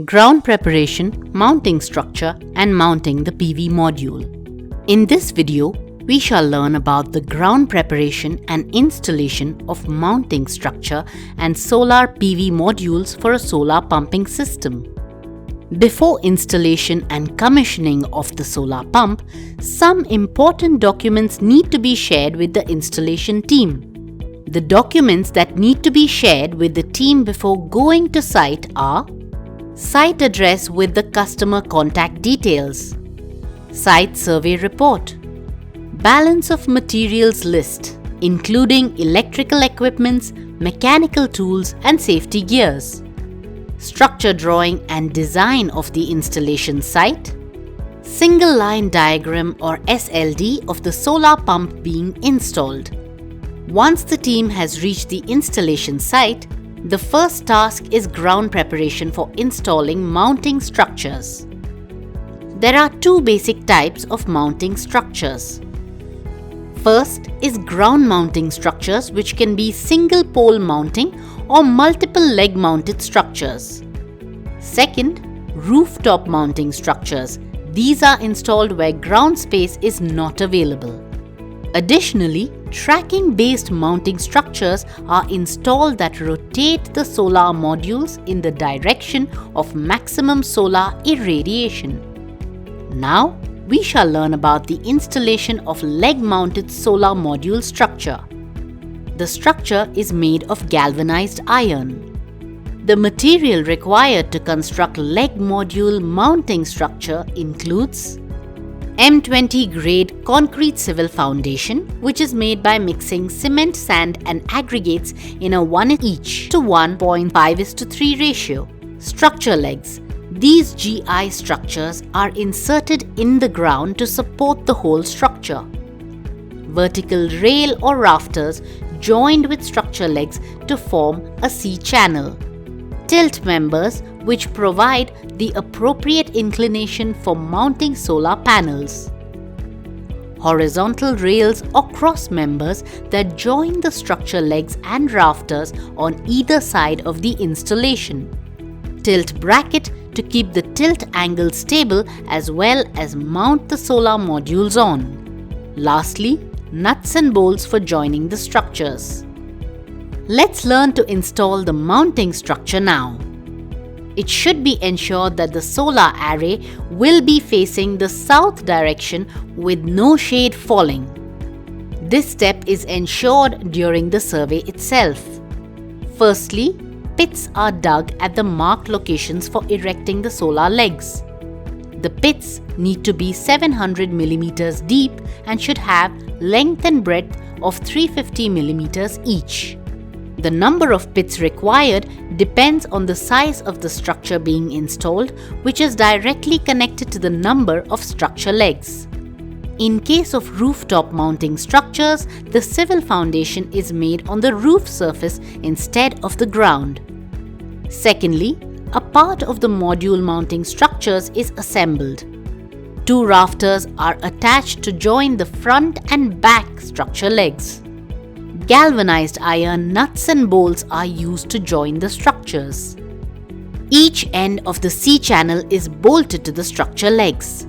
ground preparation, mounting structure, and mounting the PV module. In this video, we shall learn about the ground preparation and installation of mounting structure and solar PV modules for a solar pumping system. Before installation and commissioning of the solar pump, some important documents need to be shared with the installation team. The documents that need to be shared with the team before going to site are site address with the customer contact details, site survey report, balance of materials list, including electrical equipments, mechanical tools, and safety gears, structure drawing and design of the installation site, single line diagram or SLD of the solar pump being installed. Once the team has reached the installation site, the first task is ground preparation for installing mounting structures. There are two basic types of mounting structures. First is ground mounting structures, which can be single pole mounting or multiple leg mounted structures. Second, rooftop mounting structures. These are installed where ground space is not available. Additionally, tracking-based mounting structures are installed that rotate the solar modules in the direction of maximum solar irradiation. Now, we shall learn about the installation of leg-mounted solar module structure. The structure is made of galvanized iron. The material required to construct leg module mounting structure includes M20 grade concrete civil foundation, which is made by mixing cement, sand and aggregates in a 1:1 to 1.5:3 ratio. Structure legs. These GI structures are inserted in the ground to support the whole structure. Vertical rail or rafters joined with structure legs to form a C-channel. Tilt members, which provide the appropriate inclination for mounting solar panels. Horizontal rails or cross members that join the structure legs and rafters on either side of the installation. Tilt bracket to keep the tilt angle stable as well as mount the solar modules on. Lastly, nuts and bolts for joining the structures. Let's learn to install the mounting structure now. It should be ensured that the solar array will be facing the south direction with no shade falling. This step is ensured during the survey itself. Firstly, pits are dug at the marked locations for erecting the solar legs. The pits need to be 700 mm deep and should have length and breadth of 350 mm each. The number of pits required depends on the size of the structure being installed, which is directly connected to the number of structure legs. In case of rooftop mounting structures, the civil foundation is made on the roof surface instead of the ground. Secondly, a part of the module mounting structures is assembled. Two rafters are attached to join the front and back structure legs. Galvanized iron nuts and bolts are used to join the structures. Each end of the C-channel is bolted to the structure legs.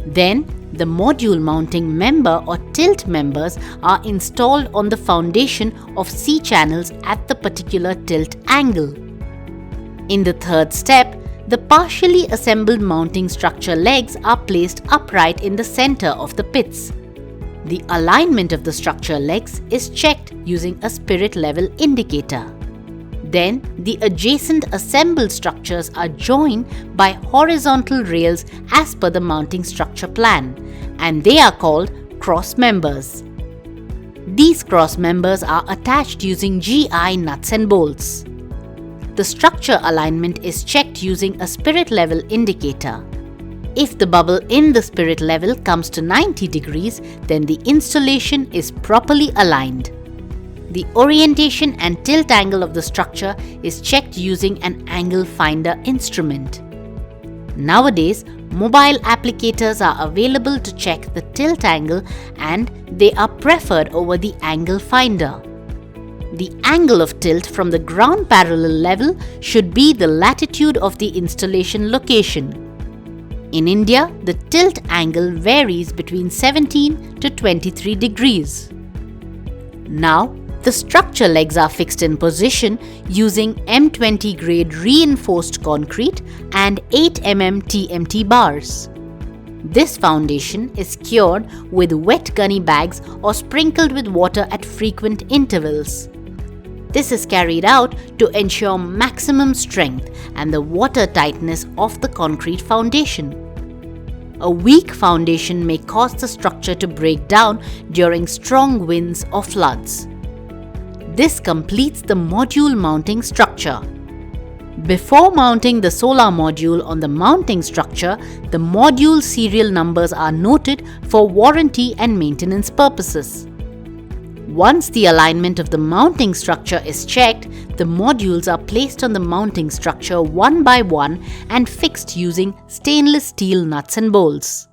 Then, the module mounting member or tilt members are installed on the foundation of C-channels at the particular tilt angle. In the third step, the partially assembled mounting structure legs are placed upright in the center of the pits. The alignment of the structure legs is checked using a spirit level indicator. Then, the adjacent assembled structures are joined by horizontal rails as per the mounting structure plan, and they are called cross members. These cross members are attached using GI nuts and bolts. The structure alignment is checked using a spirit level indicator. If the bubble in the spirit level comes to 90 degrees, then the installation is properly aligned. The orientation and tilt angle of the structure is checked using an angle finder instrument. Nowadays, mobile applicators are available to check the tilt angle and they are preferred over the angle finder. The angle of tilt from the ground parallel level should be the latitude of the installation location. In India, the tilt angle varies between 17 to 23 degrees. Now, the structure legs are fixed in position using M20 grade reinforced concrete and 8 mm TMT bars. This foundation is cured with wet gunny bags or sprinkled with water at frequent intervals. This is carried out to ensure maximum strength and the water tightness of the concrete foundation. A weak foundation may cause the structure to break down during strong winds or floods. This completes the module mounting structure. Before mounting the solar module on the mounting structure, the module serial numbers are noted for warranty and maintenance purposes. Once the alignment of the mounting structure is checked, the modules are placed on the mounting structure one by one and fixed using stainless steel nuts and bolts.